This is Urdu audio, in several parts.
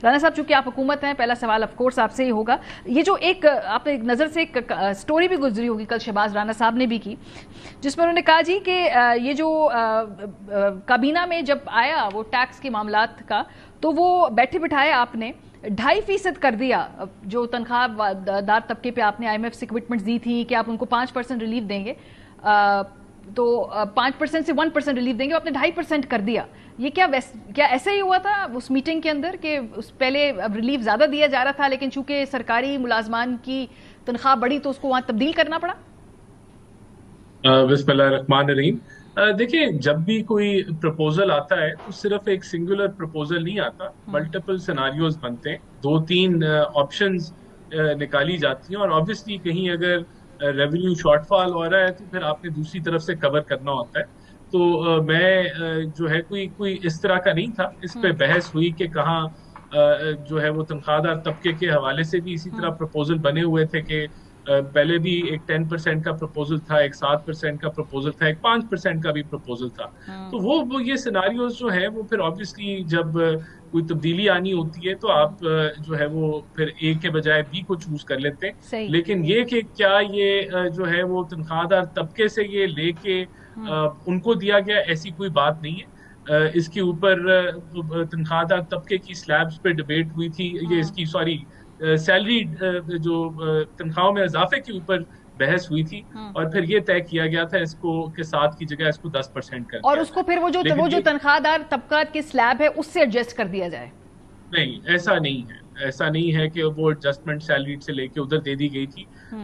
رانا صاحب چونکہ آپ حکومت ہیں، پہلا سوال آف کورس آپ سے ہی ہوگا. یہ جو ایک آپ نے نظر سے ایک سٹوری بھی گزری ہوگی کل شہباز رانا صاحب نے بھی کی، جس میں انہوں نے کہا جی کہ یہ جو کابینہ میں جب آیا وہ ٹیکس کے معاملات کا، تو وہ بیٹھے بٹھائے آپ نے 2.5% کر دیا جو تنخواہ دار طبقے پہ آپ نے آئی ایم ایف سے کمٹمنٹ دی تھی کہ آپ ان کو 5% ریلیف دیں گے، تو 5% سے 1% ریلیف دیں گے، آپ نے 2.5% کر دیا. یہ کیا ایسا ہی ہوا تھا اس میٹنگ کے اندر کہ پہلے ریلیف زیادہ دیا جا رہا تھا لیکن چونکہ سرکاری ملازمان کی تنخواہ بڑھی تو اس کو وہاں تبدیل کرنا پڑا؟ بسم اللہ الرحمن الرحیم. دیکھیں، جب بھی کوئی پرپوزل آتا ہے تو صرف ایک سنگولر پرپوزل نہیں آتا، ملٹیپل سیناریوز بنتے ہیں، 2-3 آپشنز نکالی جاتی ہیں، اور آبویسلی کہیں اگر ریونیو شارٹ فال ہو رہا ہے تو پھر آپ نے دوسری طرف سے کور کرنا ہوتا ہے. تو میں جو ہے کوئی اس طرح کا نہیں تھا. اس پہ بحث ہوئی کہ کہاں جو ہے وہ تنخواہ دار طبقے کے حوالے سے بھی اسی طرح پرپوزل بنے ہوئے تھے کہ پہلے بھی ایک 10% کا پرپوزل تھا، ایک 7% کا پرپوزل تھا، ایک 5% کا بھی پرپوزل تھا. تو وہ یہ سیناریوز جو ہیں وہ پھر آبویسلی جب کوئی تبدیلی آنی ہوتی ہے تو آپ جو ہے وہ پھر اے کے بجائے بی کو چوز کر لیتے ہیں. لیکن یہ کہ کیا یہ جو ہے وہ تنخواہ دار طبقے سے یہ لے کے ان کو دیا گیا، ایسی کوئی بات نہیں ہے. اس کے اوپر تنخواہ دار طبقے کی سلیبز پہ ڈبیٹ ہوئی تھی، یہ اس کی سیلری جو تنخواہوں میں اضافے کے اوپر بحث ہوئی تھی، اور پھر یہ طے کیا گیا تھا اس کو کہ 7 کی جگہ اس کو 10% کر دیا. اور اس کو پھر وہ جو تنخواہ دار طبقات کی سلیب ہے اس سے ایڈجسٹ کر دیا جائے؟ نہیں، ایسا نہیں ہے. ایسا نہیں ہے کہ وہ ایڈجسٹمنٹ سیلری سے لے کے ادھر دے دی گئی تھی.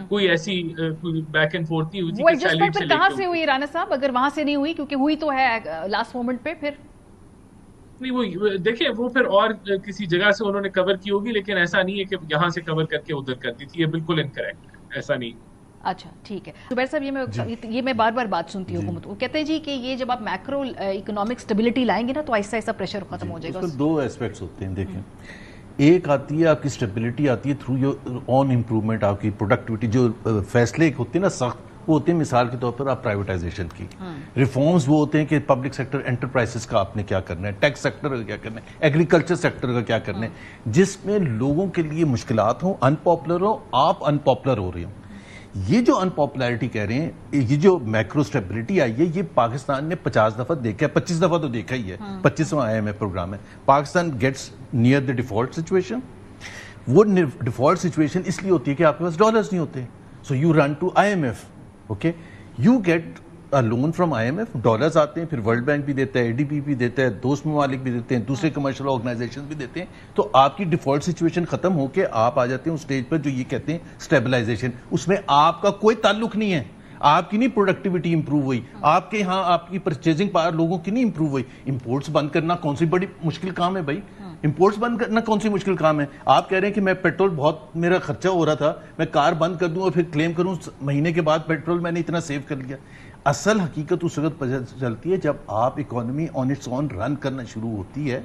کوئی ایسی بیک اینڈ فورتھ نہیں ہوئی تھی. وہ ایڈجسٹمنٹ پھر کہاں سے ہوئی رانا صاحب، اگر وہاں سے نہیں ہوئی؟ کیونکہ ہوئی تو ہے لاسٹ مومنٹ پہ. پھر نہیں، وہ دیکھیں وہ پھر اور کسی جگہ سے انہوں نے کور کی ہوگی، لیکن ایسا نہیں ہے کہ یہاں سے کور کر کے ادھر کر دی تھی. یہ بالکل انکریکٹ ہے، ایسا نہیں. اچھا ٹھیک ہے. زبیر صاحب، یہ میں بار بار بات سنتی ہوں حکومت، وہ کہتے ہیں جی کہ یہ جب آپ میکرو اکنامک سٹیبلٹی لائیں گے نا تو آہستہ آہستہ پریشر ختم ہو جائے گا. اس میں 2 ایسپیکٹس ہوتے ہیں. دیکھیں، ایک آتی ہے آپ کی سٹیبلٹی آتی ہے تھرو یور اون امپروومنٹ، آپ کی پروڈکٹیوٹی. جو فیصلے ہوتے ہیں نا سخت، وہ ہوتے ہیں مثال کے طور پر آپ پرائیویٹائزیشن کی. ریفارمز وہ ہوتے ہیں کہ پبلک سیکٹر انٹرپرائزز کا آپ نے کیا کرنا ہے، ٹیکس سیکٹر کا کیا کرنا ہے، ایگریکلچر سیکٹر کا کیا کرنا ہے، جس میں لوگوں کے لیے مشکلات ہوں، انپاپولر ہوں، آپ انپاپولر ہو رہے ہوں. یہ جو انپاپولیرٹی کہہ رہے ہیں، یہ جو میکرو سٹیبلٹی آئی ہے، یہ پاکستان نے 50 دفعہ دیکھا ہے، 25 دفعہ تو دیکھا ہی ہے. 25واں آئی ایم ایف پروگرام ہے. Pakistan gets near the default situation. وہ ڈیفالٹ سچویشن اس لیے ہوتی ہے کہ آپ کے پاس ڈالرز نہیں ہوتے، so you run to I M F. Okay, you get loan from I M F, dollars آتے ہیں، پھر ورلڈ بینک بھی دیتا ہے، اے ڈی بی بھی دیتا ہے، دوست ممالک بھی دیتے ہیں، دوسرے کمرشل آرگنائزیشن بھی دیتے ہیں. تو آپ کی ڈیفالٹ سچویشن ختم ہو کے آپ آ جاتے ہیں اس سٹیج پر جو یہ کہتے ہیں اسٹیبلائزیشن. اس میں آپ کا کوئی تعلق نہیں ہے، آپ کی نہیں پروڈکٹیوٹی امپروو ہوئی، آپ کے ہاں آپ کی پرچیزنگ پاور لوگوں کی نہیں امپروو ہوئی. امپورٹس بند کرنا کون سی بڑی مشکل کام ہے بھائی؟ امپورٹس بند کرنا کون سی مشکل کام ہے؟ آپ کہہ رہے ہیں کہ میں پیٹرول بہت میرا خرچہ ہو رہا تھا، میں کار بند کر دوں اور پھر کلیم کروں مہینے کے بعد پیٹرول میں نے اتنا سیو کر لیا. اصل حقیقت اس وقت پتہ چلتی ہے جب آپ اکانومی آن اٹس اون رن کرنا شروع ہوتی ہے.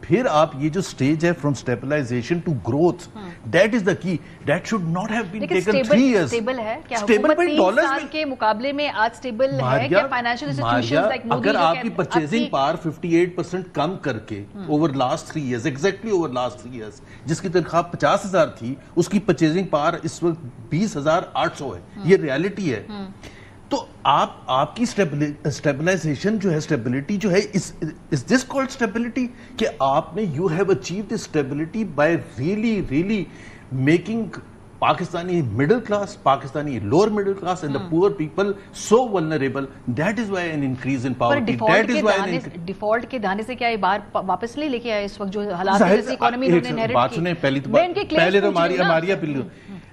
پھر آپ یہ جو سٹیج ہے from stabilization to growth, that is the key. That should not have been taken 3 years. Stable ہے کیا حکومت 3 سال کے مقابلے میں آج اسٹیبل ہے کیا؟ فائنینشیل انسٹیٹیوشنز لائک مودی اگر آپ کی پرچیزنگ پاور 58% کم کر کے over last 3 years, exactly over last 3 years, جس کی تنخواہ 50,000 تھی اس کی پرچیزنگ پاور اس وقت 20,800 ہے. یہ ریالٹی ہے. تو آپ کی اسٹیبلائزیشن جو ہے، اسٹیبلٹی جو ہے، is this called stability؟ کہ آپ نے you have achieved this stability by really making Pakistani middle class, Pakistani lower middle class and the poor people so vulnerable. That is why an increase in poverty. Default کے دھانے سے کیا یہ بار واپس نہیں لے کے آئے اس وقت جو حالات جیسی اکانومی انہوں نے انہیرٹ کی؟ بات سنیں، پہلے تو ہماری اپیل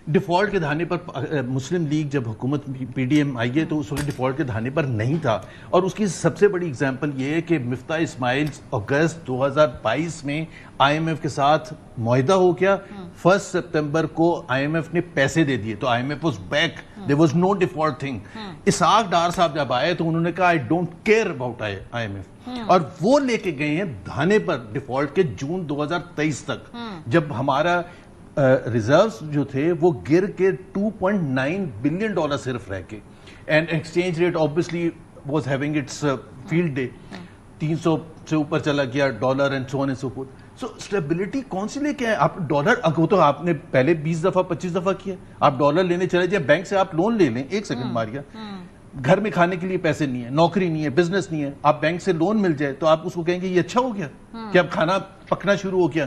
ڈیفالٹ کے دھانے پر مسلم لیگ جب حکومت پی ڈی ایم آئی ہے تو اس وقت ڈیفالٹ کے دھانے پر نہیں تھا. اور اس کی سب سے بڑی اگزامپل یہ ہے کہ مفتاح اسماعیل اگست 2022 میں آئی ایم ایف کے ساتھ معاہدہ ہو گیا. 1 سپتمبر کو آئی ایم ایف نے پیسے دے دیے تو I M F was back. there was no default thing. Ishaq Dar صاحب جب آئے تو انہوں نے کہا I don't care about I M F, اور وہ لے کے گئے ہیں دھانے پر ڈیفالٹ کے جون 2023 تک، جب ہمارا ریزروز جو تھے وہ گر کے $2.9 بلین صرف رہ کے، and exchange rate obviously was having its field day. 300 سے اوپر چلا گیا dollar and so on and so forth. So stability کون سی لے کے آئے آپ؟ ڈالر وہ تو آپ نے پہلے 20 دفعہ 25 دفعہ کیا. آپ ڈالر لینے چلے جائیں بینک سے, آپ لون لے لیں. ایک سیکنڈ ماریا, گھر میں کھانے کے لیے پیسے نہیں ہے, نوکری نہیں ہے, بزنس نہیں ہے, آپ بینک سے لون مل جائے تو آپ اس کو کہیں گے یہ اچھا ہو گیا کہ اب کھانا پکنا شروع ہو گیا.